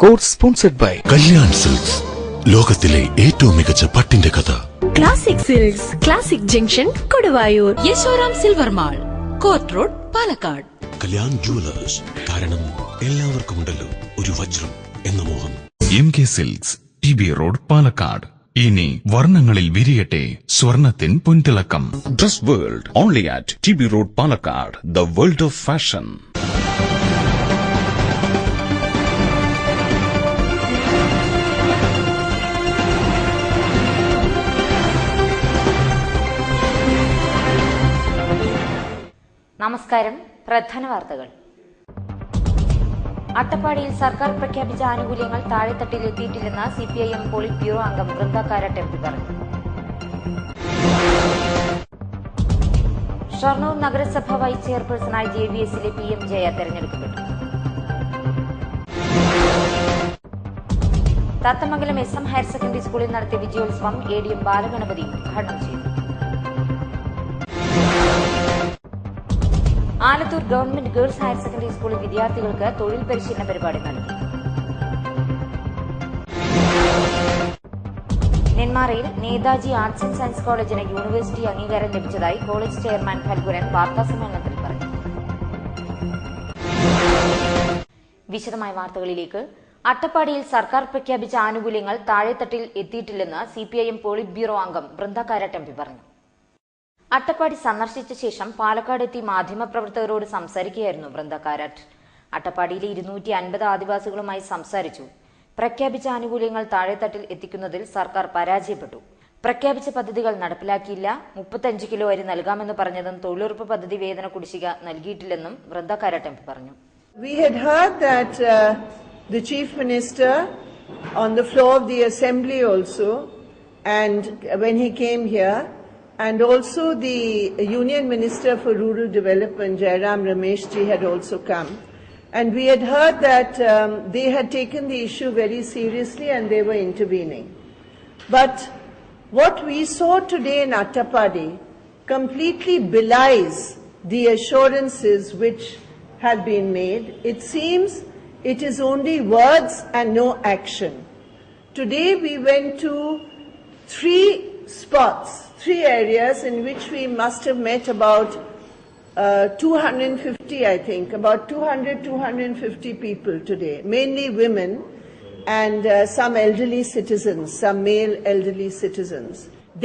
Course sponsored by Kalyan silks, ലോകത്തിലെ ഏറ്റവും മികച്ച പട്ടിന്റെ കഥ. Classic silks, classic junction, Koduvayur. Yashoram silver mall, court road, Palakkad. Kalyan jewellers, കാരണം എല്ലാവർക്കും ഉണ്ടല്ലോ ഒരു വജ്രം എന്ന മോഹം. MK silks, TB road, Palakkad. ഇനി വർണ്ണങ്ങളിൽ വിരിയട്ടെ സ്വർണത്തിൻ പൊൻതിളക്കം. Dress world, only at TB road, Palakkad. The world of fashion. നമസ്കാരം. പ്രധാന വാർത്തകൾ. അട്ടപ്പാടിയിൽ സർക്കാർ പ്രഖ്യാപിച്ച ആനുകൂല്യങ്ങൾ താഴെത്തട്ടിൽ എത്തിയിട്ടില്ലെന്ന് CPIM പോളിറ്റ് ബ്യൂറോ അംഗം വൃന്ദ കാരാട്ട് MP പറഞ്ഞു. ഷൊർണൂർ നഗരസഭ വൈസ് ചെയർപേഴ്സണായി JVSലെ PM ജയ തെരഞ്ഞെടുക്കപ്പെട്ടു. തത്തമംഗലം SM ഹയർ സെക്കൻഡറി സ്കൂളിൽ നടത്തിയ വിജയോത്സവം ADM ബാലഗണപതി ഉദ്ഘാടനം ചെയ്തു. Alathur government girls higher secondary സ്കൂളിൽ വിദ്യാർത്ഥികൾക്ക് തൊഴിൽ പരിശീലന പരിപാടി നൽകി. നെന്മാറയിൽ നേതാജി ആർട്സ് ആൻഡ് സയൻസ് കോളേജിന് യൂണിവേഴ്സിറ്റി അംഗീകാരം ലഭിച്ചതായി കോളേജ് ചെയർമാൻ ഫൽഗുനൻ വാർത്താസമ്മേളനത്തിൽ പറഞ്ഞു. വിശദമായ വാർത്തകളിലേക്ക്. അട്ടപ്പാടിയിൽ സർക്കാർ പ്രഖ്യാപിച്ച ആനുകൂല്യങ്ങൾ താഴെത്തട്ടിൽ എത്തിയിട്ടില്ലെന്ന് CPIM പോളിറ്റ് ബ്യൂറോ അംഗം വൃന്ദ കാരാട്ട് MP പറഞ്ഞു. അട്ടപ്പാടി സന്ദർശിച്ച ശേഷം പാലക്കാട് എത്തി മാധ്യമപ്രവർത്തകരോട് സംസാരിക്കുകയായിരുന്നു വൃന്ദ കാരാട്ട്. അട്ടപ്പാടിയിലെ 250 ആദിവാസികളുമായി സംസാരിച്ചു. പ്രഖ്യാപിച്ച ആനുകൂല്യങ്ങൾ താഴെത്തട്ടിൽ എത്തിക്കുന്നതിൽ സർക്കാർ പരാജയപ്പെട്ടു. പ്രഖ്യാപിച്ച പദ്ധതികൾ നടപ്പിലാക്കിയില്ല. 35 കിലോ അരി നൽകാമെന്ന് പറഞ്ഞതും തൊഴിലുറപ്പ് പദ്ധതി വേതന കുടിശ്ശിക നൽകിയിട്ടില്ലെന്നും വൃന്ദ കാരാട്ട് MP പറഞ്ഞു. We had heard that the Chief Minister on the floor of the Assembly also, and when he came here, and also the Union Minister for Rural Development, Jairam Rameshji, had also come. And we had heard that they had taken the issue very seriously and they were intervening. But what we saw today in Attapadi completely belies the assurances which have been made. It seems it is only words and no action. Today we went to 3 areas in which we must have met about 250, I think, about 250 people today, mainly women and some elderly citizens, some male elderly citizens.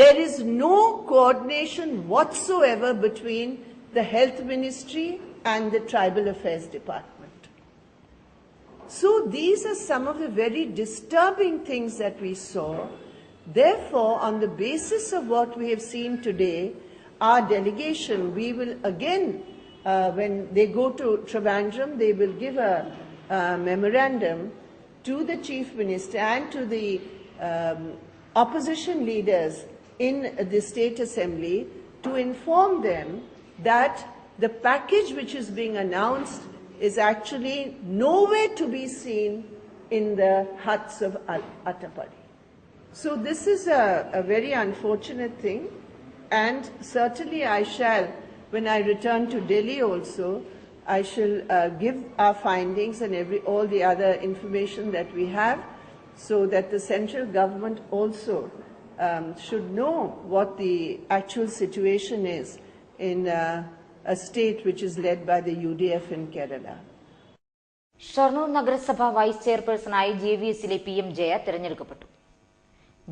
There is no coordination whatsoever between the Health Ministry and the Tribal Affairs Department. So these are some of the very disturbing things that we saw. Therefore, on the basis of what we have seen today, our delegation, we will again, when they go to Trivandrum, they will give a memorandum to the Chief Minister and to the opposition leaders in the State Assembly to inform them that the package which is being announced is actually nowhere to be seen in the huts of Attapadi. So this is a very unfortunate thing, and certainly I shall, when I return to Delhi also, I shall give our findings and all the other information that we have, so that the central government also should know what the actual situation is in a state which is led by the UDF in Kerala. Shoranur നഗരസഭ vice ചെയർപേഴ്സണായി JVSലെ PM Jaya തെരഞ്ഞെടുക്കപ്പെട്ടു.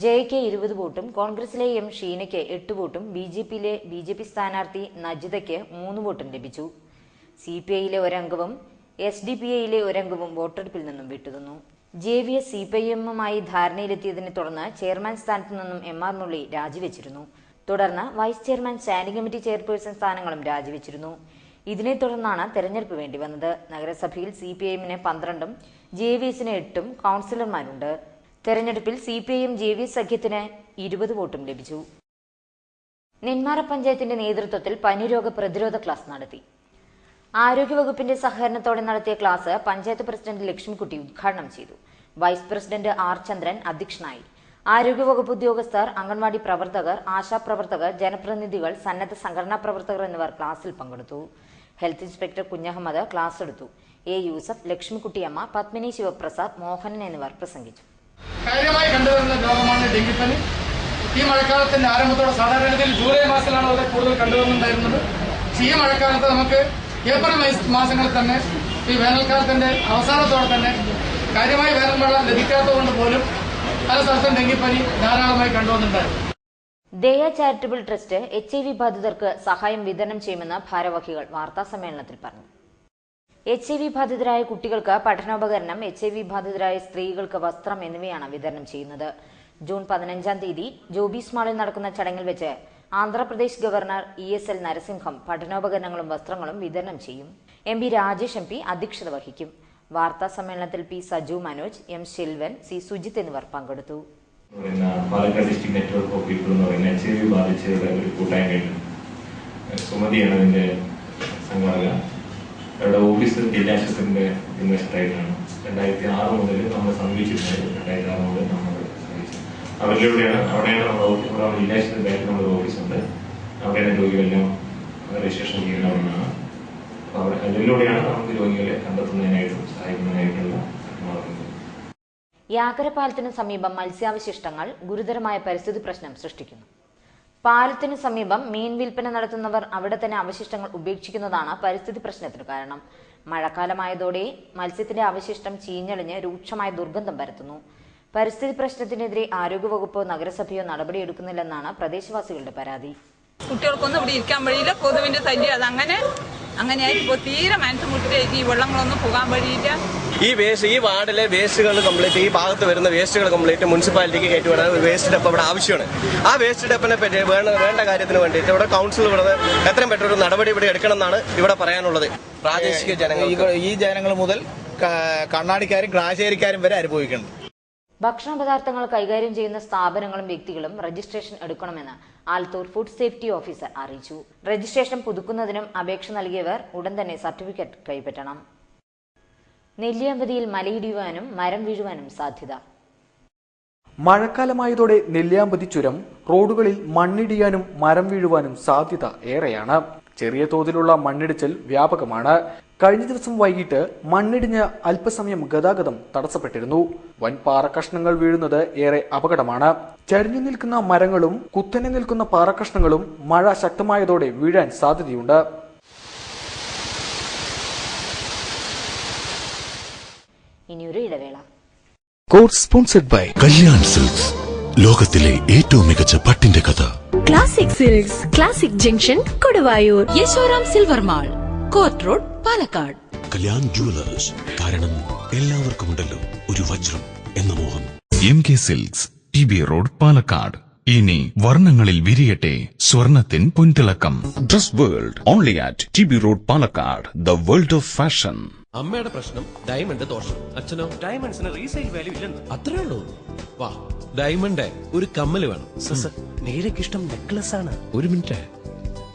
ജയയ്ക്ക് 20 വോട്ടും കോൺഗ്രസിലെ M ഷീനയ്ക്ക് 8 വോട്ടും BJP സ്ഥാനാർത്ഥി നജിതയ്ക്ക് 3 വോട്ടും ലഭിച്ചു. CPIയിലെ ഒരംഗവും SDPIയിലെ ഒരംഗവും വോട്ടെടുപ്പിൽ നിന്നും വിട്ടുനിന്നു. JVS CPIMുമായി ധാരണയിലെത്തിയതിനെ തുടർന്ന് ചെയർമാൻ സ്ഥാനത്തു നിന്നും MR മുരളി രാജിവെച്ചിരുന്നു. തുടർന്ന് vice chairman standing committee chairperson സ്ഥാനങ്ങളും രാജിവെച്ചിരുന്നു. ഇതിനെ തുടർന്നാണ് തെരഞ്ഞെടുപ്പ് വേണ്ടി വന്നത്. നഗരസഭയിൽ CPIMന് 12ഉം JVSന് 8ഉം കൗൺസിലർമാരുണ്ട്. തെരഞ്ഞെടുപ്പിൽ CPIM JVS സഖ്യത്തിന് 20 വോട്ടും ലഭിച്ചു. നെന്മാറ പഞ്ചായത്തിന്റെ നേതൃത്വത്തിൽ പനിരോഗ പ്രതിരോധ ക്ലാസ് നടത്തി. ആരോഗ്യവകുപ്പിന്റെ സഹകരണത്തോടെ നടത്തിയ ക്ലാസ് പഞ്ചായത്ത് പ്രസിഡന്റ് ലക്ഷ്മിക്കുട്ടി ഉദ്ഘാടനം ചെയ്തു. വൈസ് പ്രസിഡന്റ് R ചന്ദ്രൻ അധ്യക്ഷനായി. ആരോഗ്യവകുപ്പ് ഉദ്യോഗസ്ഥർ, അംഗൻവാടി പ്രവർത്തകർ, ആശാപ്രവർത്തകർ, ജനപ്രതിനിധികൾ, സന്നദ്ധ സംഘടനാ പ്രവർത്തകർ എന്നിവർ ക്ലാസ്സിൽ പങ്കെടുത്തു. ഹെൽത്ത് ഇൻസ്പെക്ടർ കുഞ്ഞഹമ്മദ് ക്ലാസ് എടുത്തു. എ യൂസഫ്, ലക്ഷ്മിക്കുട്ടിയമ്മ, പത്മിനി ശിവപ്രസാദ്, മോഹനൻ എന്നിവർ പ്രസംഗിച്ചു. കാര്യമായി കണ്ടുവരുന്ന രോഗമാണ് ഡെങ്കിപ്പനി. ഈ മഴക്കാലത്തിന്റെ ആരംഭത്തോടെ സാധാരണഗതിയിൽ ജൂലൈ മാസത്തിലാണ് അവിടെ കൂടുതൽ കണ്ടുവരുന്നുണ്ടായിരുന്നത്. പക്ഷേ ഈ മഴക്കാലത്ത് നമുക്ക് ഏപ്രിൽ മാസങ്ങളിൽ തന്നെ ഈ വേനൽക്കാലത്തിന്റെ അവസാനത്തോടെ തന്നെ കാര്യമായി വേനൽമഴ ലഭിക്കാത്തതുകൊണ്ട് പോലും പല സ്ഥലത്തും ഡെങ്കിപ്പനി ധാരാളമായി കണ്ടുവന്നിട്ടുണ്ടായിരുന്നു. ദയ ചാരിറ്റബിൾ ട്രസ്റ്റ് HIV ബാധിതർക്ക് സഹായം വിതരണം ചെയ്യുമെന്ന് ഭാരവാഹികൾ വാർത്താസമ്മേളനത്തിൽ പറഞ്ഞു. HIV ബാധിതരായ കുട്ടികൾക്ക് പഠനോപകരണം, HIV ബാധിതരായ സ്ത്രീകൾക്ക് വസ്ത്രം എന്നിവയാണ് വിതരണം ചെയ്യുന്നത്. ജൂൺ 15-ാം തീയതി ജോബീസ് മാളിൽ നടക്കുന്ന ചടങ്ങിൽ വെച്ച് ആന്ധ്രാപ്രദേശ് ഗവർണർ ESL നരസിംഹം പഠനോപകരണങ്ങളും വസ്ത്രങ്ങളും വിതരണം ചെയ്യും. MP രാജേഷ് MP അധ്യക്ഷത വഹിക്കും. വാർത്താ സമ്മേളനത്തിൽ P Saju Manoj, M ശിൽവൻ, C Sujith എന്നിവർ പങ്കെടുത്തു. Palakkad district network of people എന്ന് പറയുന്ന HIV ബാധിച്ചവരുടെ ഒരു കൂട്ടായ്മയുണ്ട്. സുമതിയാണ് അതിന്റെ സംഘാടക. അവരുടെ ഓഫീസ് ജില്ലാശുപത്രിന്റെ ഇൻവെസ്റ്ററായിട്ടാണ് 2006 മുതൽ നമ്മൾ സമീപിച്ചിട്ടുണ്ട്. 2006 മുതൽ നമ്മൾ അവരിലൂടെയാണ് അവിടെയാണ് നമ്മുടെ ജില്ലാശുപത്രിയായിട്ട് നമ്മുടെ ഓഫീസുണ്ട്. അവിടെയാണ് രോഗികളെല്ലാം രജിസ്ട്രേഷൻ ചെയ്യുന്നവരാണ്. അപ്പോൾ അതിലൂടെയാണ് നമുക്ക് രോഗികളെ കണ്ടെത്തുന്നതിനായിട്ടും സഹായിക്കുന്നതിനായിട്ടുള്ള മാർഗങ്ങൾ. യാക്കര പാലത്തിനു സമീപം മത്സ്യാവശിഷ്ടങ്ങൾ ഗുരുതരമായ പരിസ്ഥിതി പ്രശ്നം സൃഷ്ടിക്കുന്നു. പാലത്തിനു സമീപം മീൻ വിൽപ്പന നടത്തുന്നവർ അവിടെ തന്നെ അവശിഷ്ടങ്ങൾ ഉപേക്ഷിക്കുന്നതാണ് പരിസ്ഥിതി പ്രശ്നത്തിന് കാരണം. മഴക്കാലമായതോടെ മത്സ്യത്തിന്റെ അവശിഷ്ടം ചീഞ്ഞളിഞ്ഞ് രൂക്ഷമായ ദുർഗന്ധം പരത്തുന്നു. പരിസ്ഥിതി പ്രശ്നത്തിനെതിരെ ആരോഗ്യവകുപ്പോ നഗരസഭയോ നടപടിയെടുക്കുന്നില്ലെന്നാണ് പ്രദേശവാസികളുടെ പരാതി. കുട്ടികൾക്കൊന്നും ഇവിടെ ഇരിക്കാൻ വഴിയില്ല, കൊതുവിന്റെ തല്ലിയ അത് അങ്ങനെയായിട്ട് തീരെ മനസ്സുമുട്ടിലേക്ക് ഈ വെള്ളങ്ങളൊന്നും പോകാൻ വഴിയില്ല. ഈ വാർഡിലെ വേസ്റ്റുകൾ കംപ്ലീറ്റ്, ഈ ഭാഗത്ത് വരുന്ന വേസ്റ്റുകൾ കംപ്ലീറ്റ് മുനിസിപ്പാലിറ്റിക്ക് കയറ്റിവിടാൻ ഒരു വേസ്റ്റ് ഡെപ്പ് ഇവിടെ ആവശ്യമാണ്. ആ വേസ്റ്റ് ഡെപ്പിനെ പറ്റി വേണ്ട കാര്യത്തിന് വേണ്ടിയിട്ട് ഇവിടെ കൗൺസിൽ ഇവിടെ എത്രയും പെട്ടെന്ന് ഒരു നടപടി ഇവിടെ എടുക്കണം എന്നാണ് ഇവിടെ പറയാനുള്ളത്. പ്രാദേശിക ജനങ്ങൾ, ഈ ജനങ്ങൾ മുതൽ കണ്ണാടിക്കാരും ഗ്ലാശേരിക്കാരും വരെ അനുഭവിക്കണം. ഭക്ഷണ പദാർത്ഥങ്ങൾ കൈകാര്യം ചെയ്യുന്ന സ്ഥാപനങ്ങളും വ്യക്തികളും രജിസ്ട്രേഷൻ എടുക്കണമെന്ന് ആലത്തൂർ ഫുഡ് സേഫ്റ്റി ഓഫീസർ അറിയിച്ചു. രജിസ്ട്രേഷൻ പുതുക്കുന്നതിനും അപേക്ഷ നൽകിയവർ ഉടൻ തന്നെ സർട്ടിഫിക്കറ്റ് കൈപ്പറ്റണം. നെല്ലിയാമ്പതിയിൽ മലയിടിയുവാനും മരം വീഴുവാനും സാധ്യത. മഴക്കാലമായതോടെ നെല്ലിയാമ്പതി ചുരം റോഡുകളിൽ മണ്ണിടിയാനും മരം വീഴുവാനും സാധ്യത ഏറെയാണ്. ചെറിയ തോതിലുള്ള മണ്ണിടിച്ചിൽ വ്യാപകമാണ്. കഴിഞ്ഞ ദിവസം വൈകിട്ട് മണ്ണിടിഞ്ഞ് അല്പസമയം ഗതാഗതം തടസ്സപ്പെട്ടിരുന്നു. വൻ പാറക്കഷ്ണങ്ങൾ വീഴുന്നത് ഏറെ അപകടമാണ്. ചരിഞ്ഞു നിൽക്കുന്ന മരങ്ങളും കുത്തനെ നിൽക്കുന്ന പാറക്കഷ്ണങ്ങളും മഴ ശക്തമായതോടെ വീഴാൻ സാധ്യതയുണ്ട്. ഇനിയൊരു ഇടവേള. സ്പോൺസർഡ് ബൈ കല്യാൺ സിൽക്സ്, ലോകത്തിലെ ഏറ്റവും മികച്ച പട്ടിന്റെ കഥ. Classic silks, classic junction, Koduvayur. Yashoram silver mall, court road, Palakkad. Kalyan jewellers, കാരണം എല്ലാവർക്കുമുണ്ടല്ലോ ഒരു വജ്രം എന്ന മോഹം. MK silks, TB road, Palakkad. ഇനി വർണ്ണങ്ങളിൽ വിരിയട്ടെ സ്വർണത്തിൻ പൊൻതിളക്കം. Dress world, only at TB road, Palakkad. The world of fashion. അമ്മയുടെ പ്രശ്നം ഡയമണ്ട് ദോഷം, അച്ഛനോ ഡയമണ്ട്സിന് റീസെയിൽ വാല്യൂ ഇല്ലെന്ന്. അത്രേ ഉള്ളൂ. വാ, ഡയമണ്ട് ഒരു കമ്മല് വേണം. മേരക്കിഷ്ടം നെക്ലസ് ആണ്. ഒരു minute,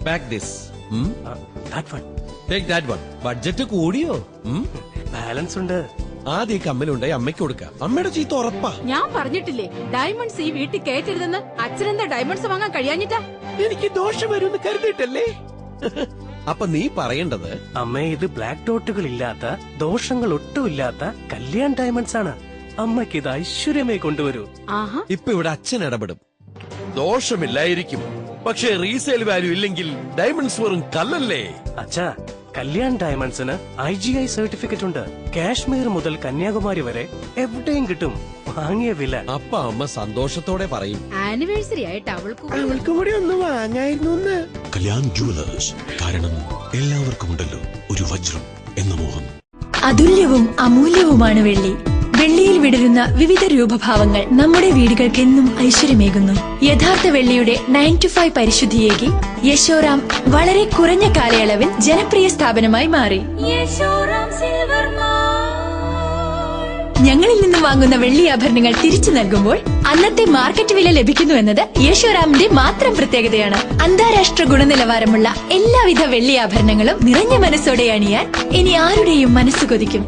pack this. Take that one. Budget കൂടിയോ? ബാലൻസ് ഉണ്ട്. ആദ്യം ഈ കമ്മലുണ്ടായി അമ്മയ്ക്ക് കൊടുക്കാം. അമ്മയുടെ ചീത്ത ഉറപ്പാ. ഞാൻ പറഞ്ഞിട്ടില്ലേ ഡയമണ്ട്സ് ഈ വീട്ടിൽ കയറ്റരുതെന്ന്. അച്ഛനെന്താ ഡയമണ്ട്സ് വാങ്ങാൻ കഴിയാഞ്ഞിട്ടാ? എനിക്ക് ദോഷം വരുമെന്ന് കരുതിയിട്ടല്ലേ? അപ്പൊ നീ പറയേണ്ടത്, അമ്മ ഇത് ബ്ലാക്ക് ഡോട്ടുകൾ ഇല്ലാത്ത, ദോഷങ്ങൾ ഒട്ടുമില്ലാത്ത കല്യാൺ ഡയമണ്ട്സ് ആണ്. അമ്മയ്ക്ക് ഇത് ഐശ്വര്യമേ കൊണ്ടുവരൂ. ഇപ്പൊ ഇവിടെ അച്ഛൻ ഇടപെടും. ദോഷമില്ലായിരിക്കും, പക്ഷേ റീസെയിൽ വാല്യൂ ഇല്ലെങ്കിൽ ഡയമണ്ട്സ് വെറും കല്ലല്ലേ. അച്ഛാ, കല്യാൺ ഡയമണ്ട്സിന് IGI സർട്ടിഫിക്കറ്റ് ഉണ്ട്. കാശ്മീർ മുതൽ കന്യാകുമാരി വരെ എവിടെയും കിട്ടും വാങ്ങിയ വില. അപ്പ അമ്മ സന്തോഷത്തോടെ പറയും, ആനിവേഴ്സറി ആയിട്ട് അവൾക്ക് കൂടി ഒന്ന് വാങ്ങായിരുന്നു. കല്യാൺ ജുവലേഴ്സ്, കാരണം എല്ലാവർക്കുമുണ്ടല്ലോ ഒരു വജ്രം എന്ന മോഹം. അതുല്യവും അമൂല്യവുമാണ് വെള്ളി. വെള്ളിയിൽ വിടരുന്ന വിവിധ രൂപഭാവങ്ങൾ നമ്മുടെ വീടുകൾക്ക് എന്നും ഐശ്വര്യമേകുന്നു. യഥാർത്ഥ വെള്ളിയുടെ 9 to 5 പരിശുദ്ധിയേകി യശോറാം വളരെ കുറഞ്ഞ കാലയളവിൽ ജനപ്രിയ സ്ഥാപനമായി മാറി. ഞങ്ങളിൽ നിന്നും വാങ്ങുന്ന വെള്ളി ആഭരണങ്ങൾ തിരിച്ചു നൽകുമ്പോൾ അന്നത്തെ മാർക്കറ്റ് വില ലഭിക്കുന്നു എന്നത് യശോറാമിന്റെ മാത്രം പ്രത്യേകതയാണ്. അന്താരാഷ്ട്ര ഗുണനിലവാരമുള്ള എല്ലാവിധ വെള്ളി ആഭരണങ്ങളും നിറഞ്ഞ മനസ്സോടെ അണിയാൻ ഇനി ആരുടെയും മനസ്സ് കൊതിക്കും.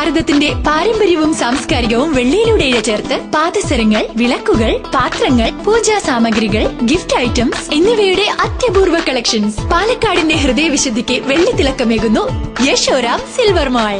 ഭാരതത്തിന്റെ പാരമ്പര്യവും സാംസ്കാരികവും വെള്ളിയിലൂടെ ഇഴചേർത്ത് പാദസരങ്ങൾ, വിളക്കുകൾ, പാത്രങ്ങൾ, പൂജാ സാമഗ്രികൾ, ഗിഫ്റ്റ് ഐറ്റംസ് എന്നിവയുടെ അത്യപൂർവ കളക്ഷൻസ്. പാലക്കാടിന്റെ ഹൃദയവിശുദ്ധിക്ക് വെള്ളിത്തിളക്കമേകുന്നു യശോറാം സിൽവർ മാൾ.